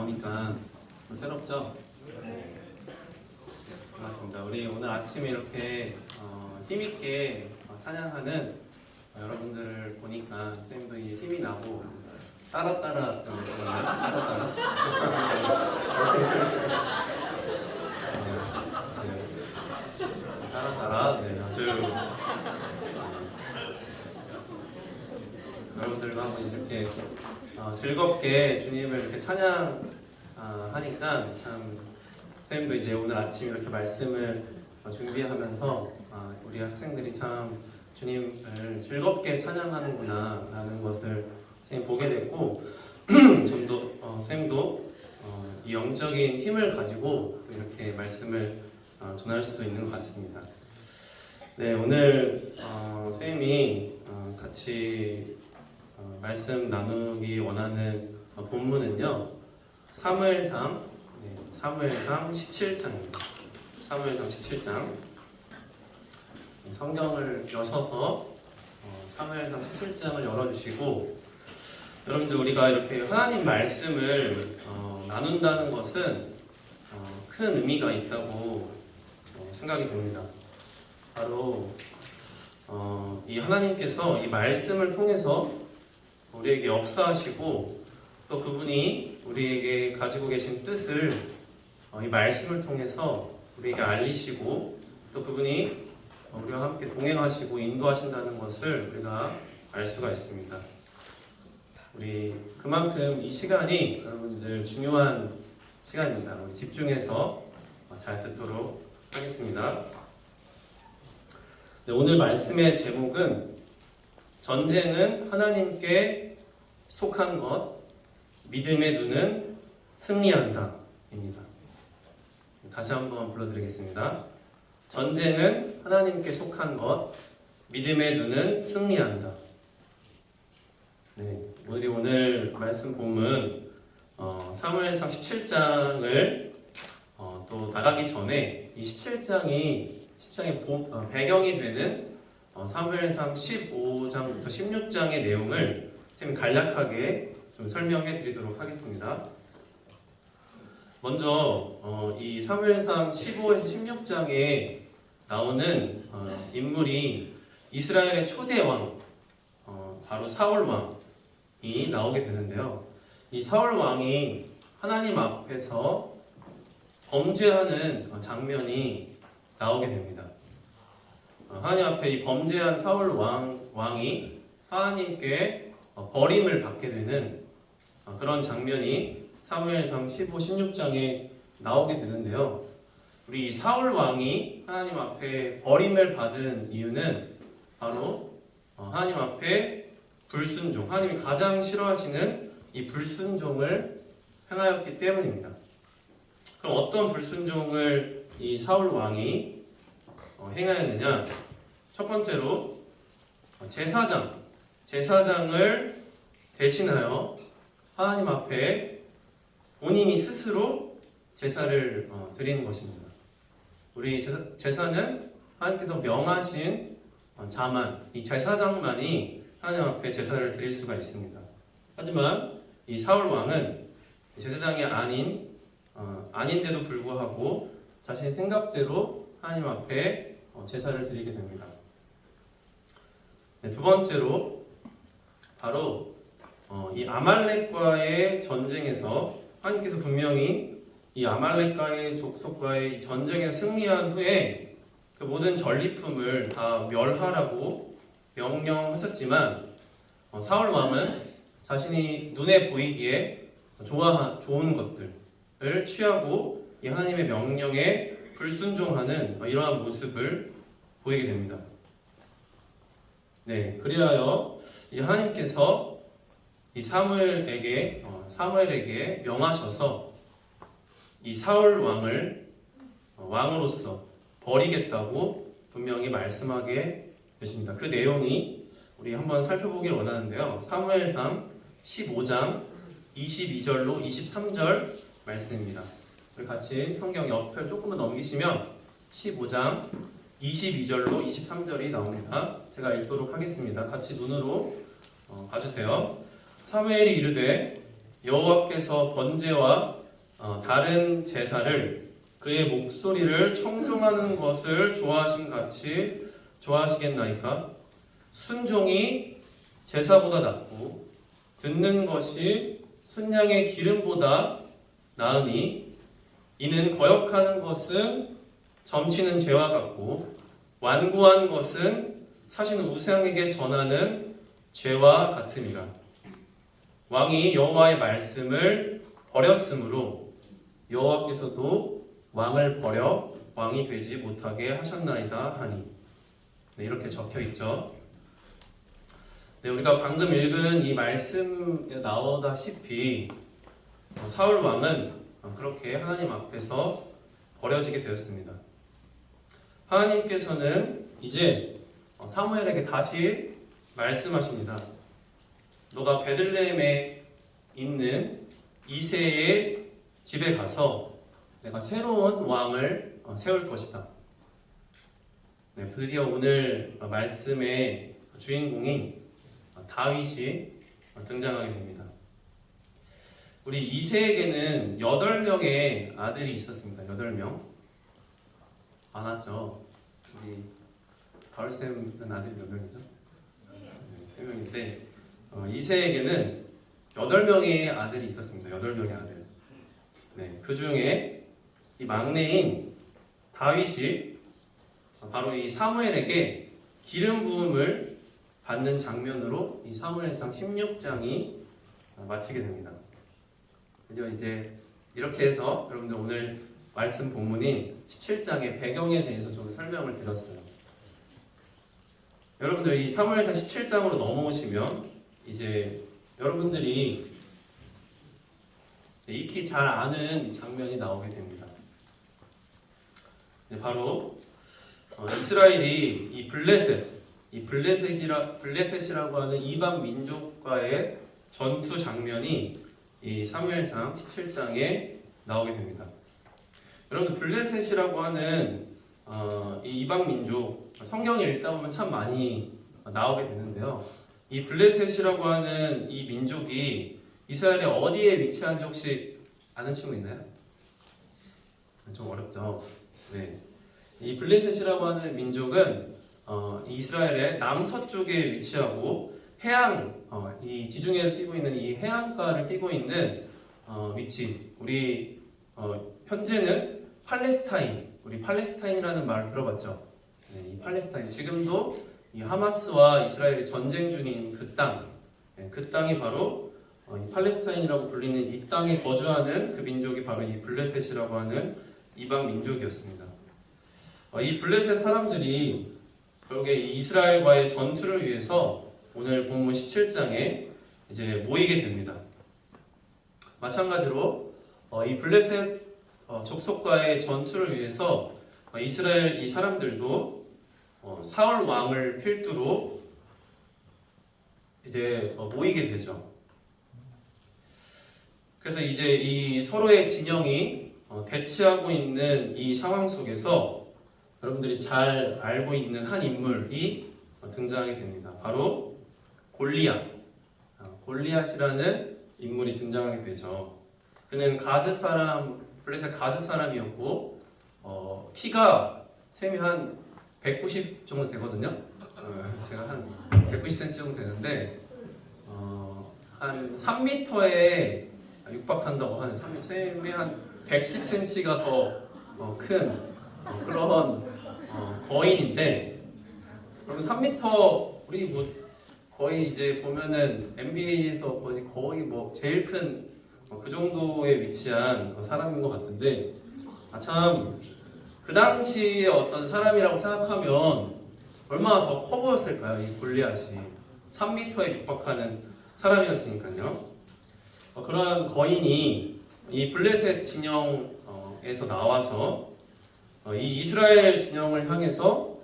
나오니까 좀 새롭죠? 반갑습니다. 우리 오늘 아침에 이렇게 힘있게 찬양하는 여러분들을 보니까 선생님도 이제 힘이 나고 따라 네, 아주 여러분들과 한번 이렇게 즐겁게 주님을 이렇게 찬양하니까 참 선생님도 이제 오늘 아침 이렇게 말씀을 준비하면서 우리 학생들이 참 주님을 즐겁게 찬양하는구나 라는 것을 선생님 보게 됐고 좀더 선생님도 이 영적인 힘을 가지고 또 이렇게 말씀을 전할 수 있는 것 같습니다. 네, 오늘 선생님이 같이 말씀 나누기 원하는 본문은요 사무엘상 17장입니다. 사무엘상 17장 성경을 여셔서 사무엘상 17장을 열어주시고 여러분들 우리가 이렇게 하나님 말씀을 나눈다는 것은 큰 의미가 있다고 생각이 됩니다. 바로 이 하나님께서 이 말씀을 통해서 우리에게 역사하시고 또 그분이 우리에게 가지고 계신 뜻을 이 말씀을 통해서 우리에게 알리시고 또 그분이 우리와 함께 동행하시고 인도하신다는 것을 우리가 알 수가 있습니다. 우리 그만큼 이 시간이 여러분들 중요한 시간입니다. 우리 집중해서 잘 듣도록 하겠습니다. 네, 오늘 말씀의 제목은 전쟁은 하나님께 속한 것, 믿음의 눈은 승리한다 입니다. 다시 한번 불러드리겠습니다. 전쟁은 하나님께 속한 것, 믿음의 눈은 승리한다. 네, 우리 오늘 말씀 본문 사무엘상 17장을 또 나가기 전에 이 17장의 배경이 되는 사무엘상 15장부터 16장의 내용을 좀 간략하게 좀 설명해 드리도록 하겠습니다. 먼저 이 사무엘상 15에서 16장에 나오는 인물이 이스라엘의 초대 왕 바로 사울 왕이 나오게 되는데요. 이 사울 왕이 하나님 앞에서 범죄하는 장면이 나오게 됩니다. 하나님 앞에 이 범죄한 사울 왕이 하나님께 버림을 받게 되는 그런 장면이 사무엘상 15, 16장에 나오게 되는데요. 우리 이 사울 왕이 하나님 앞에 버림을 받은 이유는 바로 하나님 앞에 불순종, 하나님이 가장 싫어하시는 이 불순종을 행하였기 때문입니다. 그럼 어떤 불순종을 이 사울 왕이 행하였느냐? 첫 번째로 제사장을 대신하여 하나님 앞에 본인이 스스로 제사를 드리는 것입니다. 우리 제사는 하나님께서 명하신 자만, 이 제사장만이 하나님 앞에 제사를 드릴 수가 있습니다. 하지만 이 사울 왕은 제사장이 아닌데도 불구하고 자신의 생각대로 하나님 앞에 제사를 드리게 됩니다. 네, 두 번째로 바로 이 아말렉과의 전쟁에서 하나님께서 분명히 이 아말렉과의 족속과의 전쟁에 승리한 후에 그 모든 전리품을 다 멸하라고 명령하셨지만 사울 왕은 자신이 눈에 보이기에 좋은 것들을 취하고 이 하나님의 명령에 불순종하는 이러한 모습을 보이게 됩니다. 네, 그리하여 이제 하나님께서 이 사무엘에게 명하셔서 이 사울 왕을 왕으로서 버리겠다고 분명히 말씀하게 되십니다. 그 내용이 우리 한번 살펴보길 원하는데요. 사무엘상 15장 22절로 23절 말씀입니다. 우리 같이 성경 옆을 조금만 넘기시면 15장 22절로 23절이 나옵니다. 제가 읽도록 하겠습니다. 같이 눈으로 봐주세요. 사무엘이 이르되 여호와께서 번제와 다른 제사를 그의 목소리를 청종하는 것을 좋아하신 같이 좋아하시겠나이까? 순종이 제사보다 낫고 듣는 것이 순양의 기름보다 나으니 이는 거역하는 것은 점치는 죄와 같고 완고한 것은 사신 우상에게 전하는 죄와 같음이라. 왕이 여호와의 말씀을 버렸으므로 여호와께서도 왕을 버려 왕이 되지 못하게 하셨나이다 하니. 네, 이렇게 적혀 있죠. 네, 우리가 방금 읽은 이 말씀에 나오다시피 사울 왕은 그렇게 하나님 앞에서 버려지게 되었습니다. 하나님께서는 이제 사무엘에게 다시 말씀하십니다. 너가 베들레헴에 있는 이새의 집에 가서 내가 새로운 왕을 세울 것이다. 네, 드디어 오늘 말씀의 주인공인 다윗이 등장하게 됩니다. 우리 이새에게는 8명의 아들이 있었습니다. 8명. 많았죠. 우리 가을쌤은 아들이 몇 명이죠? 네, 3명인데 이새에게는 8명의 아들이 있었습니다. 8명의 아들. 네, 그 중에 이 막내인 다윗이 바로 이 사무엘에게 기름 부음을 받는 장면으로 이 사무엘상 16장이 마치게 됩니다. 그죠? 이제 이렇게 해서 여러분들 오늘 말씀 본문인 17장의 배경에 대해서 좀 설명을 드렸어요. 여러분들 이 사무엘상 17장으로 넘어오시면 이제 여러분들이 익히 잘 아는 장면이 나오게 됩니다. 바로 이스라엘이 이 블레셋이라고 하는 이방 민족과의 전투 장면이 이 사무엘상 17장에 나오게 됩니다. 여러분들 블레셋이라고 하는 이 이방 민족 성경에 읽다 보면 참 많이 나오게 되는데요. 이 블레셋이라고 하는 이 민족이 이스라엘의 어디에 위치한지 혹시 아는 친구 있나요? 좀 어렵죠. 네. 이 블레셋이라고 하는 민족은 이스라엘의 남서쪽에 위치하고 이 지중해를 끼고 있는 이 해안가를 끼고 있는 위치. 우리 현재는 우리 팔레스타인이라는 말을 들어봤죠. 네, 이 팔레스타인 지금도 이 하마스와 이스라엘이 전쟁 중인 그 땅, 그 땅이 바로 이 팔레스타인이라고 불리는 이 땅에 거주하는 그 민족이 바로 이 블레셋이라고 하는 이방 민족이었습니다. 이 블레셋 사람들이 결국에 이 이스라엘과의 전투를 위해서 오늘 본문 17장에 이제 모이게 됩니다. 마찬가지로 이 블레셋 족속과의 전투를 위해서 이스라엘 이 사람들도 사울 왕을 필두로 이제 모이게 되죠. 그래서 이제 이 서로의 진영이 대치하고 있는 이 상황 속에서 여러분들이 잘 알고 있는 한 인물이 등장하게 됩니다. 바로 골리앗이라는 인물이 등장하게 되죠. 그는 블레셋 가드 사람이었고 키가 셈이 한 190 정도 되거든요. 제가 한 190cm 정도 되는데 한 3m에 육박한다고 하는 셈이 한 110cm가 더 큰 그런 거인인데, 그럼 3m 우리 뭐 거의 이제 보면은 NBA에서 거의 뭐 제일 큰 그 정도에 위치한 사람인 것 같은데, 참 그 당시에 어떤 사람이라고 생각하면 얼마나 더 커 보였을까요? 이 골리앗이 3m에 육박하는 사람이었으니까요. 그런 거인이 이 블레셋 진영에서 나와서 이 이스라엘 진영을 향해서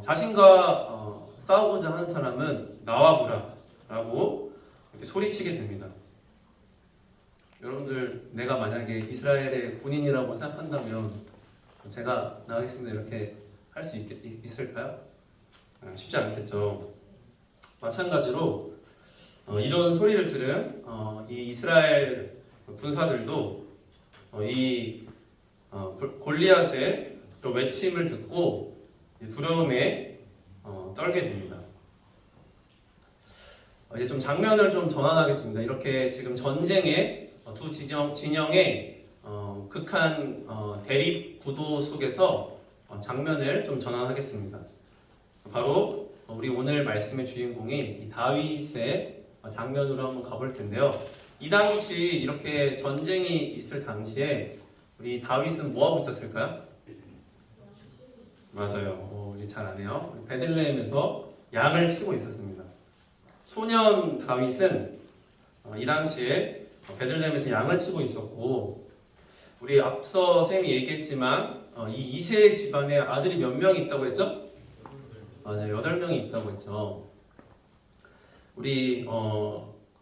자신과 싸우고자 하는 사람은 나와보라 라고 이렇게 소리치게 됩니다. 여러분들, 내가 만약에 이스라엘의 군인이라고 생각한다면 제가 나가겠습니다 이렇게 할 수 있을까요? 쉽지 않겠죠. 마찬가지로 이런 소리를 들은 이 이스라엘 군사들도 이 골리앗의 외침을 듣고 두려움에 떨게 됩니다. 이제 좀 장면을 좀 전환하겠습니다. 이렇게 지금 전쟁의 두 진영의 극한 대립 구도 속에서 장면을 좀 전환하겠습니다. 바로 우리 오늘 말씀의 주인공인 이 다윗의 장면으로 한번 가볼 텐데요. 이 당시 이렇게 전쟁이 있을 당시에 우리 다윗은 뭐 하고 있었을까요? 맞아요. 우리 잘 아네요. 베들레헴에서 양을 치고 있었습니다. 소년 다윗은 이 당시에 베들레헴에서 양을 치고 있었고, 우리 앞서 쌤이 얘기했지만 이 이세 집안에 아들이 몇 명이 있다고 했죠? 맞아요. 8명이 있다고 했죠. 우리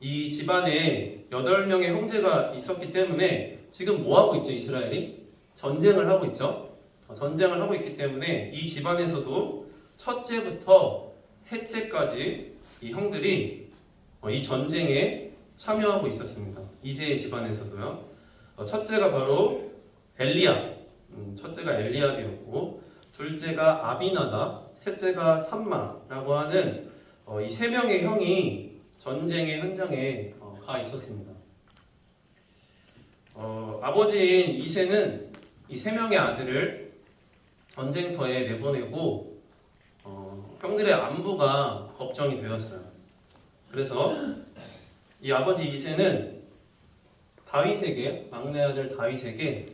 이 집안에 8명의 형제가 있었기 때문에 지금 뭐 하고 있죠? 이스라엘이 전쟁을 하고 있죠. 전쟁을 하고 있기 때문에 이 집안에서도 첫째부터 셋째까지 이 형들이 이 전쟁에 참여하고 있었습니다. 이세의 집안에서도요. 첫째가 바로 엘리야, 첫째가 엘리압이었고, 둘째가 아비나다, 셋째가 삼마라고 하는 이 3명의 형이 전쟁의 현장에 가 있었습니다. 아버지인 이세는 이 3명의 아들을 전쟁터에 내보내고 형들의 안부가 걱정이 되었어요. 그래서 이 아버지 이세는 다윗에게, 막내 아들 다윗에게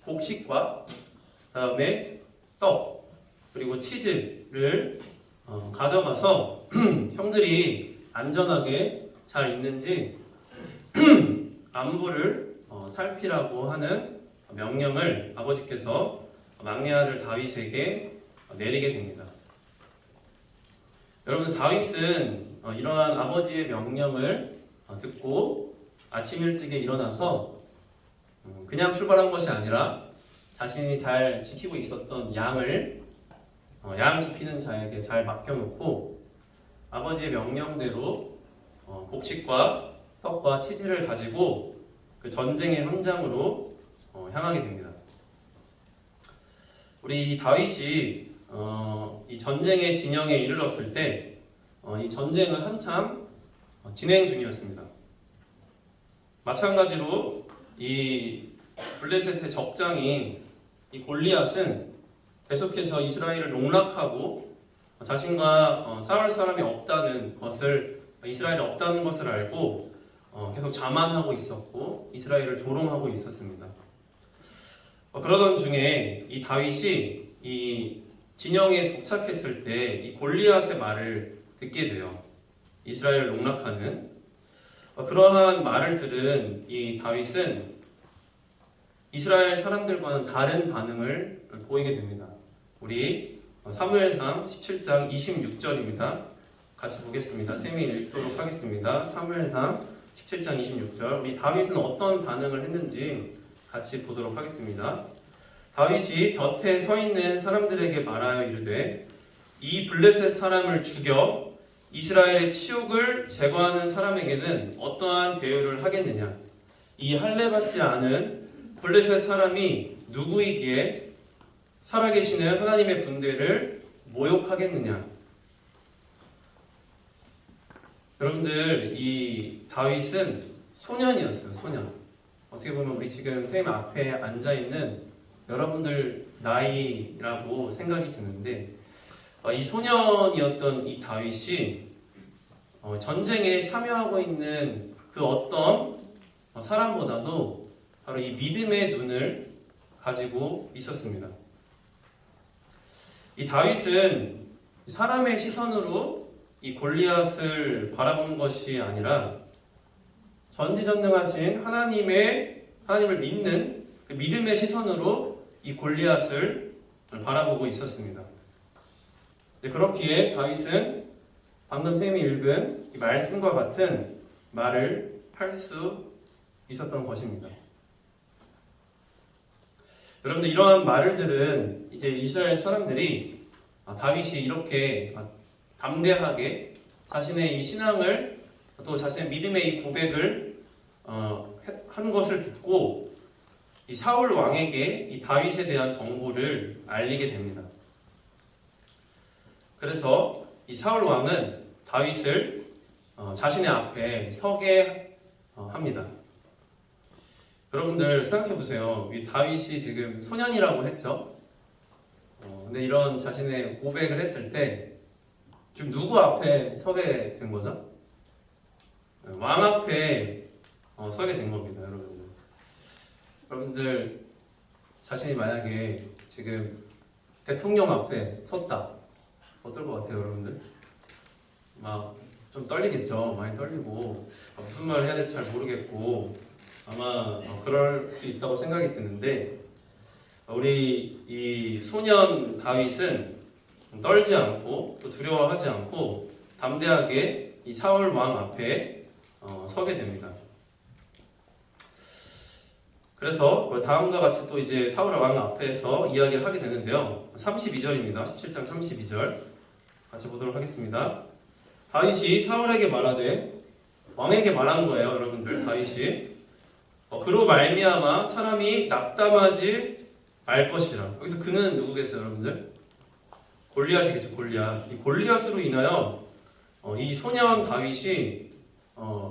곡식과 그다음에 떡 그리고 치즈를 가져가서 형들이 안전하게 잘 있는지 안부를 살피라고 하는 명령을 아버지께서 막내 아들 다윗에게 내리게 됩니다. 여러분, 다윗은 이러한 아버지의 명령을 듣고 아침 일찍에 일어나서 그냥 출발한 것이 아니라 자신이 잘 지키고 있었던 양을 양 지키는 자에게 잘 맡겨놓고 아버지의 명령대로 곡식과 떡과 치즈를 가지고 그 전쟁의 현장으로 향하게 됩니다. 우리 다윗이 이 전쟁의 진영에 이르렀을 때 이 전쟁은 한참 진행 중이었습니다. 마찬가지로 이 블레셋의 적장인 이 골리앗은 계속해서 이스라엘을 농락하고 자신과 싸울 사람이 없다는 것을, 이스라엘이 없다는 것을 알고 계속 자만하고 있었고 이스라엘을 조롱하고 있었습니다. 그러던 중에 이 다윗이 이 진영에 도착했을 때 이 골리앗의 말을 듣게 돼요. 이스라엘을 농락하는 그러한 말을 들은 이 다윗은 이스라엘 사람들과는 다른 반응을 보이게 됩니다. 우리 사무엘상 17장 26절입니다. 같이 보겠습니다. 쌤이 읽도록 하겠습니다. 사무엘상 17장 26절. 우리 다윗은 어떤 반응을 했는지 같이 보도록 하겠습니다. 다윗이 곁에 서 있는 사람들에게 말하여 이르되 이 블레셋 사람을 죽여 이스라엘의 치욕을 제거하는 사람에게는 어떠한 대우를 하겠느냐? 이 할례받지 않은 블레셋 사람이 누구이기에 살아계시는 하나님의 군대를 모욕하겠느냐? 여러분들, 이 다윗은 소년이었어요. 소년. 어떻게 보면 우리 지금 선생님 앞에 앉아있는 여러분들 나이라고 생각이 드는데 이 소년이었던 이 다윗이 전쟁에 참여하고 있는 그 어떤 사람보다도 바로 이 믿음의 눈을 가지고 있었습니다. 이 다윗은 사람의 시선으로 이 골리앗을 바라본 것이 아니라 전지전능하신 하나님을 믿는 그 믿음의 시선으로 이 골리앗을 바라보고 있었습니다. 그렇기에 다윗은 방금 쌤이 읽은 이 말씀과 같은 말을 할 수 있었던 것입니다. 여러분들, 이러한 말을 들은 이제 이스라엘 사람들이 다윗이 이렇게 담대하게 자신의 이 신앙을 또 자신의 믿음의 이 고백을 한 것을 듣고 이 사울 왕에게 이 다윗에 대한 정보를 알리게 됩니다. 그래서 이 사울 왕은 다윗을 자신의 앞에 서게 합니다. 여러분들 생각해 보세요. 이 다윗이 지금 소년이라고 했죠. 근데 이런 자신의 고백을 했을 때 지금 누구 앞에 서게 된 거죠? 왕 앞에 서게 된 겁니다, 여러분들. 여러분들 자신이 만약에 지금 대통령 앞에 섰다, 어떨 것 같아요, 여러분들? 막 좀 떨리겠죠. 많이 떨리고 무슨 말을 해야 될지 잘 모르겠고 아마 그럴 수 있다고 생각이 드는데 우리 이 소년 다윗은 떨지 않고 또 두려워하지 않고 담대하게 이 사울 왕 앞에 서게 됩니다. 그래서 다음과 같이 또 이제 사울 왕 앞에서 이야기를 하게 되는데요. 32절입니다. 17장 32절 같이 보도록 하겠습니다. 다윗이 사울에게 말하되, 왕에게 말한 거예요, 여러분들. 다윗이 그로 말미암아 사람이 낙담하지 말 것이라. 여기서 그는 누구겠어요, 여러분들? 골리앗이겠죠, 골리앗. 이 골리앗으로 인하여 이 소년 다윗이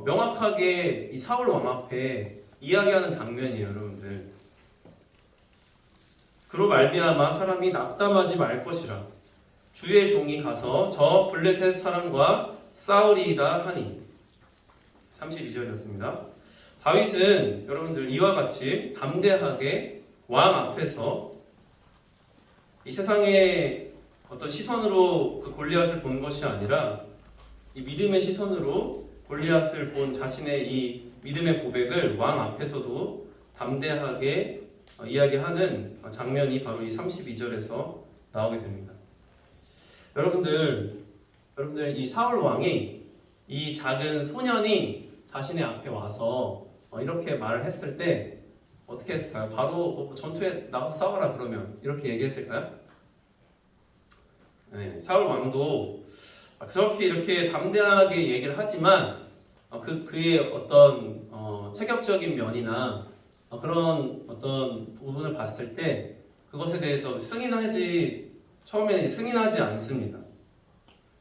명확하게 이 사울 왕 앞에 이야기하는 장면이에요, 여러분들. 그로 말미암아 사람이 낙담하지 말 것이라. 주의 종이 가서 저 블레셋 사람과 싸우리이다 하니. 32절이었습니다. 다윗은 여러분들 이와 같이 담대하게 왕 앞에서 이 세상의 어떤 시선으로 그 골리앗을 본 것이 아니라 이 믿음의 시선으로 골리앗을 본 자신의 이 믿음의 고백을 왕 앞에서도 담대하게 이야기하는 장면이 바로 이 32절에서 나오게 됩니다. 여러분들 이 사울 왕이 이 작은 소년이 자신의 앞에 와서 이렇게 말을 했을 때 어떻게 했을까요? 바로 전투에 나가서 싸워라 그러면 이렇게 얘기했을까요? 네, 사울 왕도 그렇게 이렇게 담대하게 얘기를 하지만 그의 어떤 체격적인 면이나 그런 어떤 부분을 봤을 때 그것에 대해서 처음에는 승인하지 않습니다.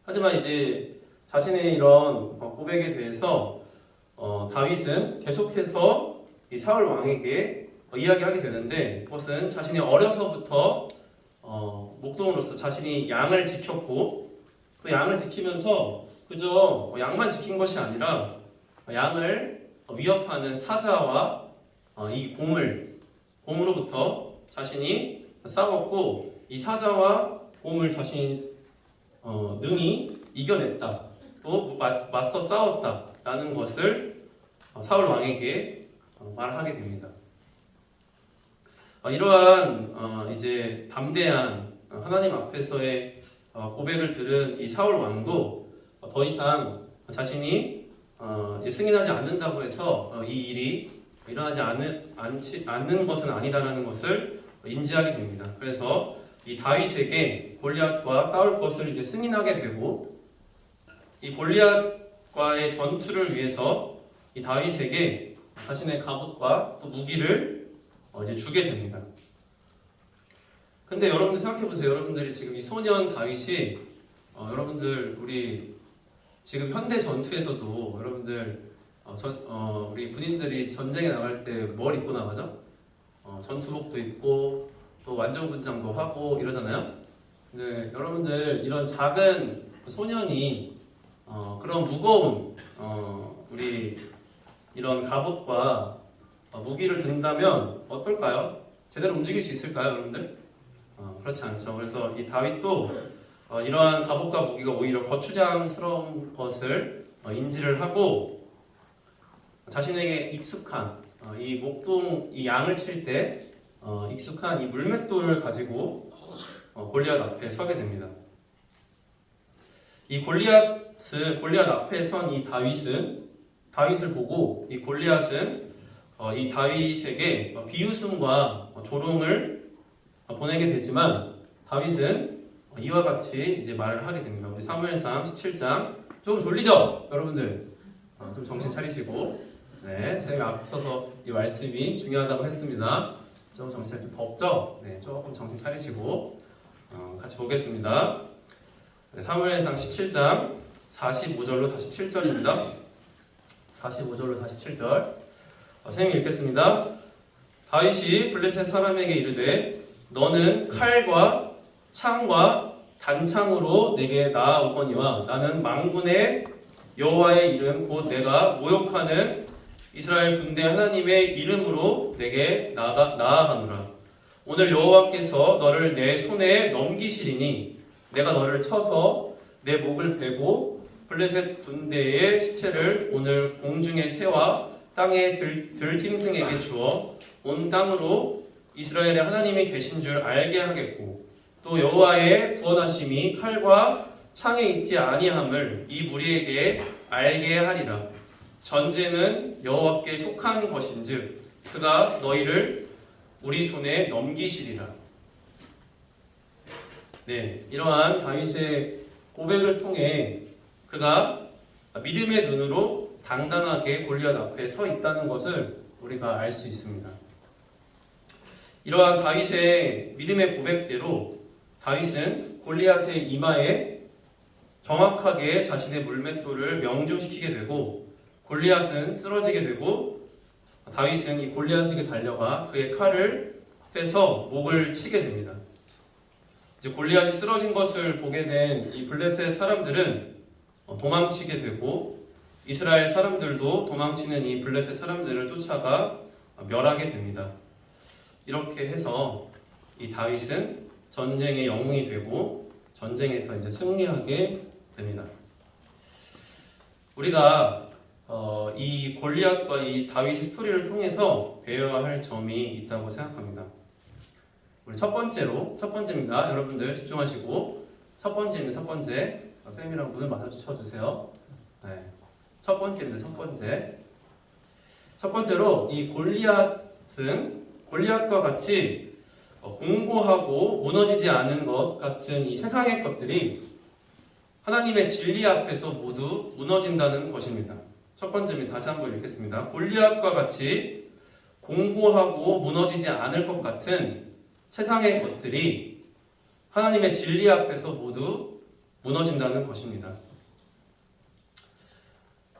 하지만 이제 자신의 이런 고백에 대해서 다윗은 계속해서 이 사울 왕에게 이야기하게 되는데 그것은 자신이 어려서부터 목동으로서 자신이 양을 지켰고 그 양을 지키면서 그저 양만 지킨 것이 아니라 양을 위협하는 사자와 이 곰으로부터 자신이 싸웠고 이 사자와 곰을 자신이 능히 이겨냈다. 또 맞서 싸웠다라는 것을 사울 왕에게 말하게 됩니다. 이러한 이제 담대한 하나님 앞에서의 고백을 들은 이 사울 왕도 더 이상 자신이 승인하지 않는다고 해서 이 일이 일어나지 않는 것은 아니다라는 것을 인지하게 됩니다. 그래서 이 다윗에게 골리앗과 싸울 것을 이제 승인하게 되고 이 골리앗과의 전투를 위해서 이 다윗에게 자신의 갑옷과 또 무기를 이제 주게 됩니다. 근데 여러분들 생각해 보세요. 여러분들이 지금 이 소년 다윗이 여러분들 우리 지금 현대 전투에서도 여러분들 우리 군인들이 전쟁에 나갈 때 뭘 입고 나가죠? 전투복도 입고 또 완전군장도 하고 이러잖아요. 근데 여러분들 이런 작은 소년이 그런 무거운 우리 이런 갑옷과 무기를 든다면 어떨까요? 제대로 움직일 수 있을까요, 여러분들? 그렇지 않죠. 그래서 이 다윗도 이러한 갑옷과 무기가 오히려 거추장스러운 것을 인지를 하고 자신에게 익숙한 이 목동 이 양을 칠 때 익숙한 이 물맷돌을 가지고 골리앗 앞에 서게 됩니다. 이 골리앗 앞에 선 이 다윗을 보고 이 골리앗은 이 다윗에게 비웃음과 조롱을 보내게 되지만 다윗은 이와 같이 이제 말을 하게 됩니다. 우리 사무엘상 17장 좀 졸리죠? 여러분들 좀 정신 차리시고 네, 선생님이 앞서서 이 말씀이 중요하다고 했습니다. 좀 정신 좀 덥죠? 네, 조금 정신 차리시고 같이 보겠습니다. 네, 사무엘상 17장 45절로 47절입니다. 45절로 47절 선생님이 읽겠습니다. 다윗이 블레셋 사람에게 이르되 너는 칼과 창과 단창으로 내게 나아오거니와 나는 만군의 여호와의 이름 곧 내가 모욕하는 이스라엘 군대 하나님의 이름으로 내게 나아가노라. 오늘 여호와께서 너를 내 손에 넘기시리니 내가 너를 쳐서 내 목을 베고 블레셋 군대의 시체를 오늘 공중의 새와 땅의 들짐승에게 주어 온 땅으로 이스라엘의 하나님이 계신 줄 알게 하겠고 또 여호와의 구원하심이 칼과 창에 있지 아니함을 이 무리에게 알게 하리라. 전쟁은 여호와께 속한 것인즉 그가 너희를 우리 손에 넘기시리라. 네, 이러한 다윗의 고백을 통해 그가 믿음의 눈으로 당당하게 골리앗 앞에 서 있다는 것을 우리가 알 수 있습니다. 이러한 다윗의 믿음의 고백대로 다윗은 골리앗의 이마에 정확하게 자신의 물맷돌을 명중시키게 되고 골리앗은 쓰러지게 되고 다윗은 이 골리앗에게 달려가 그의 칼을 빼서 목을 치게 됩니다. 이제 골리앗이 쓰러진 것을 보게 된 이 블레셋 사람들은 도망치게 되고 이스라엘 사람들도 도망치는 이 블레셋 사람들을 쫓아가 멸하게 됩니다. 이렇게 해서 이 다윗은 전쟁의 영웅이 되고 전쟁에서 이제 승리하게 됩니다. 우리가 이 골리앗과 이 다윗의 스토리를 통해서 배워야 할 점이 있다고 생각합니다. 우리 첫 번째입니다. 여러분들 집중하시고 첫 번째입니다. 첫 번째 선생님이랑 눈을 마주 쳐주세요. 네. 첫 번째입니다. 첫 번째로 이 골리앗과 같이 공고하고 무너지지 않은 것 같은 이 세상의 것들이 하나님의 진리 앞에서 모두 무너진다는 것입니다. 첫 번째입니다. 다시 한번 읽겠습니다. 골리앗과 같이 공고하고 무너지지 않을 것 같은 세상의 것들이 하나님의 진리 앞에서 모두 무너진다는 것입니다.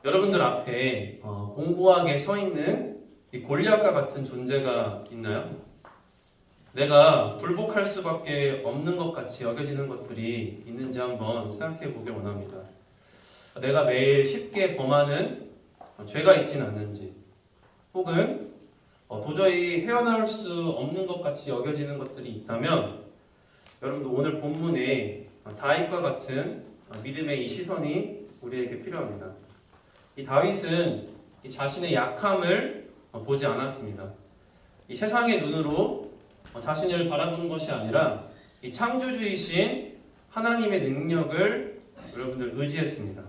여러분들 앞에 공고하게 서 있는 이 골리앗과 같은 존재가 있나요? 내가 굴복할 수밖에 없는 것 같이 여겨지는 것들이 있는지 한번 생각해 보길 원합니다. 내가 매일 쉽게 범하는 죄가 있지는 않는지, 혹은 도저히 헤어나올 수 없는 것 같이 여겨지는 것들이 있다면 여러분들 오늘 본문에 다윗과 같은 믿음의 이 시선이 우리에게 필요합니다. 이 다윗은 이 자신의 약함을 보지 않았습니다. 이 세상의 눈으로 자신을 바라보는 것이 아니라 이 창조주이신 하나님의 능력을 여러분들 의지했습니다.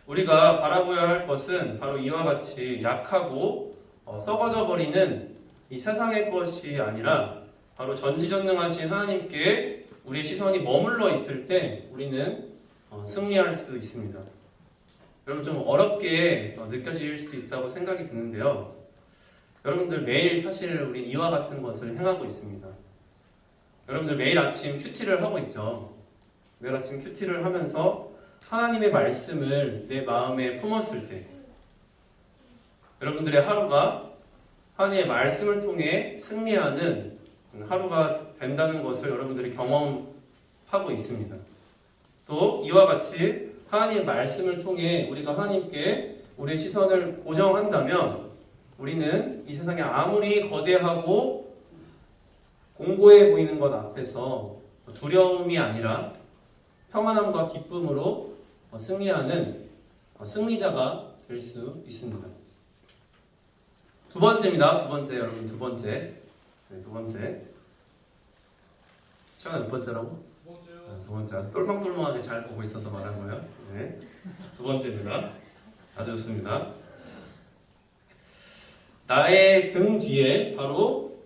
우리가 바라보아야 할 것은 바로 이와 같이 약하고 썩어져 버리는 이 세상의 것이 아니라 바로 전지전능하신 하나님께 우리의 시선이 머물러 있을 때 우리는 승리할 수 있습니다. 여러분 좀 어렵게 느껴질 수 있다고 생각이 드는데요. 여러분들 매일 사실 우리 이와 같은 것을 행하고 있습니다. 여러분들 매일 아침 큐티를 하고 있죠. 매일 아침 큐티를 하면서 하나님의 말씀을 내 마음에 품었을 때 여러분들의 하루가 하나님의 말씀을 통해 승리하는 하루가 된다는 것을 여러분들이 경험하고 있습니다. 또 이와 같이 하나님의 말씀을 통해 우리가 하나님께 우리의 시선을 고정한다면 우리는 이 세상에 아무리 거대하고 공고해 보이는 것 앞에서 두려움이 아니라 평안함과 기쁨으로 승리하는 승리자가 될 수 있습니다. 두 번째입니다. 여러분 두 번째. 시간은 몇 번째라고? 두 번째. 아주 똘망똘망하게 잘 보고 있어서 말한 거예요. 네. 두 번째입니다. 아주 좋습니다. 나의 등 뒤에 바로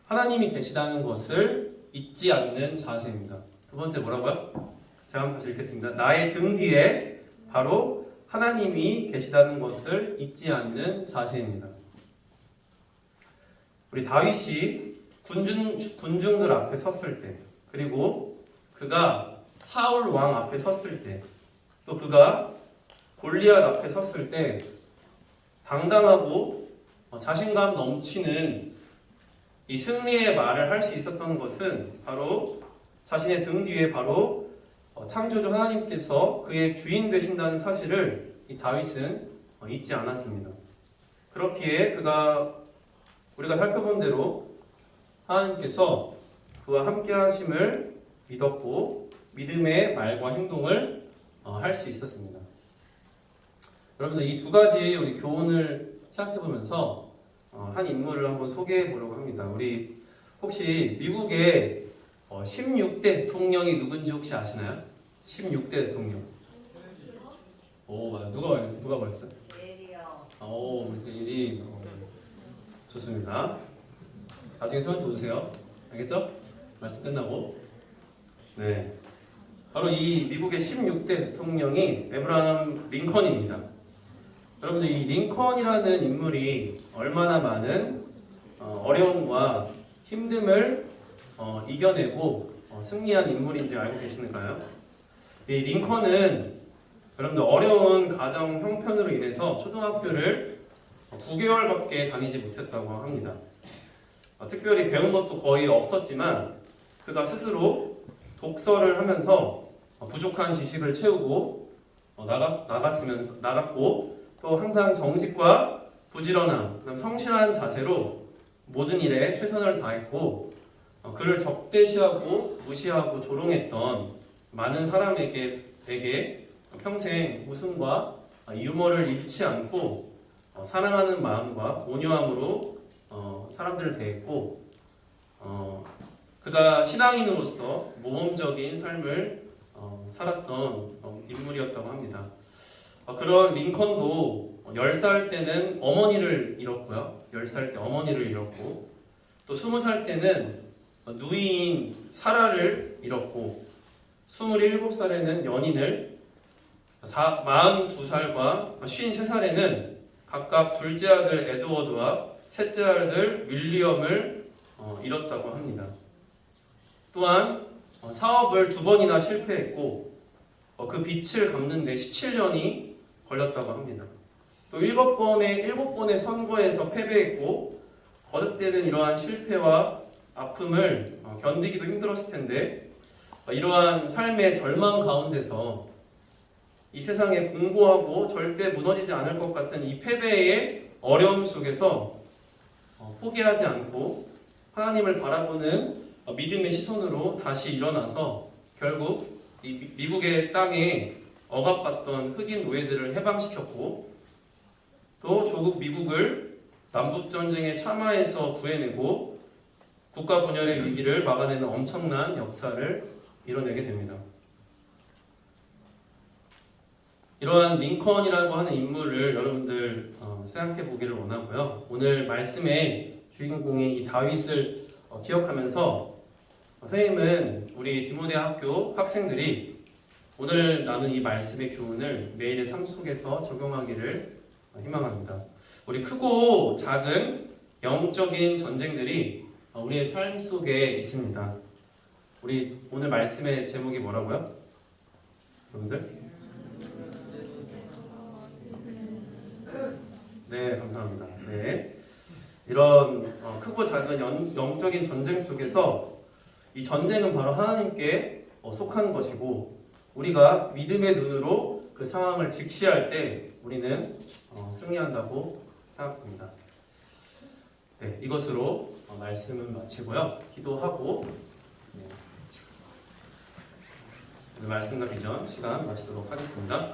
하나님이 계시다는 것을 잊지 않는 자세입니다. 두 번째 뭐라고요? 제가 한번 다시 읽겠습니다. 나의 등 뒤에 바로 하나님이 계시다는 것을 잊지 않는 자세입니다. 우리 다윗이 군중들 앞에 섰을 때, 그리고 그가 사울 왕 앞에 섰을 때, 또 그가 골리앗 앞에 섰을 때 당당하고 자신감 넘치는 이 승리의 말을 할 수 있었던 것은 바로 자신의 등 뒤에 바로 창조주 하나님께서 그의 주인 되신다는 사실을 이 다윗은 잊지 않았습니다. 그렇기에 우리가 살펴본 대로 하나님께서 그와 함께 하심을 믿었고 믿음의 말과 행동을 할 수 있었습니다. 여러분들 이 두 가지 우리 교훈을 생각해 보면서 한 인물을 한번 소개해 보려고 합니다. 우리 혹시 미국의 16대 대통령이 누군지 혹시 아시나요? 16대 대통령. 오, 맞아. 누가 말했어요? 내리요. 오, 일이 좋습니다. 나중에 저한테 오세요. 알겠죠? 말씀 끝나고. 네. 바로 이 미국의 16대 대통령이 에브라함 링컨입니다. 여러분들 이 링컨이라는 인물이 얼마나 많은 어려움과 힘듦을 이겨내고 승리한 인물인지 알고 계시는가요? 이 링컨은 여러분들 어려운 가정 형편으로 인해서 초등학교를 9개월밖에 다니지 못했다고 합니다. 특별히 배운 것도 거의 없었지만 그가 스스로 독서를 하면서 부족한 지식을 채우고 나갔고 또 항상 정직과 부지런함, 성실한 자세로 모든 일에 최선을 다했고 그를 적대시하고 무시하고 조롱했던 많은 사람에게 평생 웃음과 유머를 잃지 않고 사랑하는 마음과 온유함으로 사람들을 대했고 그가 신앙인으로서 모범적인 삶을 살았던 인물이었다고 합니다. 그런 링컨도 10살 때는 어머니를 잃었고요. 10살 때 어머니를 잃었고 또 20살 때는 누이인 사라를 잃었고 27살에는 연인을 42살과 53살에는 각각 둘째 아들 에드워드와 셋째 아들 윌리엄을 잃었다고 합니다. 또한 사업을 2번이나 실패했고 그 빚을 갚는 데 17년이 걸렸다고 합니다. 또 7번의 선거에서 패배했고 거듭되는 이러한 실패와 아픔을 견디기도 힘들었을 텐데 이러한 삶의 절망 가운데서 이 세상에 공고하고 절대 무너지지 않을 것 같은 이 패배의 어려움 속에서 포기하지 않고 하나님을 바라보는 믿음의 시선으로 다시 일어나서 결국 이 미국의 땅에 억압받던 흑인 노예들을 해방시켰고 또 조국 미국을 남북전쟁의 참화에서 구해내고 국가 분열의 위기를 막아내는 엄청난 역사를 이뤄내게 됩니다. 이러한 링컨이라고 하는 인물을 여러분들 생각해 보기를 원하고요. 오늘 말씀의 주인공인 이 다윗을 기억하면서 선생님은 우리 디모데 학교 학생들이 오늘 나눈 이 말씀의 교훈을 매일의 삶 속에서 적용하기를 희망합니다. 우리 크고 작은 영적인 전쟁들이 우리의 삶 속에 있습니다. 우리 오늘 말씀의 제목이 뭐라고요? 여러분들? 네, 감사합니다. 네, 이런 크고 작은 영적인 전쟁 속에서 이 전쟁은 바로 하나님께 속한 것이고 우리가 믿음의 눈으로 그 상황을 직시할 때 우리는 승리한다고 생각합니다. 네, 이것으로 말씀은 마치고요. 기도하고 오늘 말씀과 비전 시간 마치도록 하겠습니다.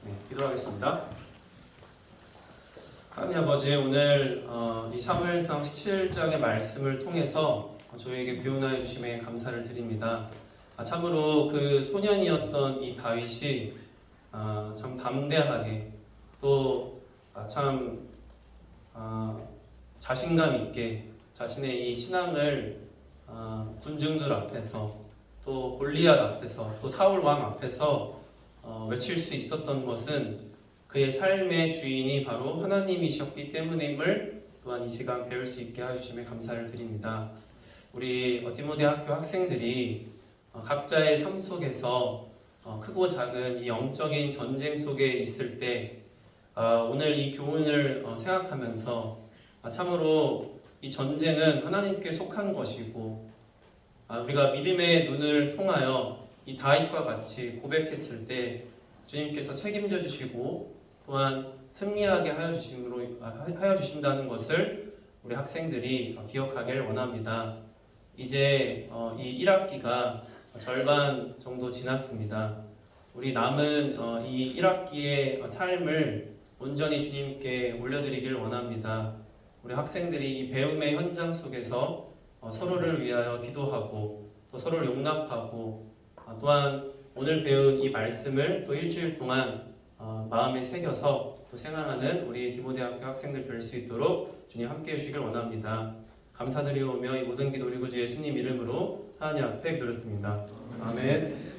네, 기도하겠습니다. 하나님 아버지, 오늘 이 사무엘상 17장의 말씀을 통해서 저희에게 교훈하여 주심에 감사를 드립니다. 참으로 그 소년이었던 이 다윗이 참 담대하게 또 참 자신감 있게 자신의 이 신앙을 군중들 앞에서 또 골리앗 앞에서 또 사울 왕 앞에서 외칠 수 있었던 것은 그의 삶의 주인이 바로 하나님이셨기 때문임을 또한 이 시간 배울 수 있게 해주심에 감사를 드립니다. 우리 디모데 학교 학생들이 각자의 삶 속에서 크고 작은 이 영적인 전쟁 속에 있을 때 오늘 이 교훈을 생각하면서 참으로 이 전쟁은 하나님께 속한 것이고 우리가 믿음의 눈을 통하여 이 다윗과 같이 고백했을 때 주님께서 책임져 주시고 또한 승리하게 하여 주신다는 것을 우리 학생들이 기억하길 원합니다. 이제 이 1학기가 절반 정도 지났습니다. 우리 남은 이 1학기의 삶을 온전히 주님께 올려드리길 원합니다. 우리 학생들이 이 배움의 현장 속에서 서로를 위하여 기도하고 또 서로를 용납하고 또한 오늘 배운 이 말씀을 또 일주일 동안 마음에 새겨서 또 생활하는 우리 디모데학교 학생들 될 수 있도록 주님 함께 해주시길 원합니다. 감사드리오며 이 모든 기도 우리 구주 예수님 이름으로 하나님 앞에 기도했습니다. 아멘.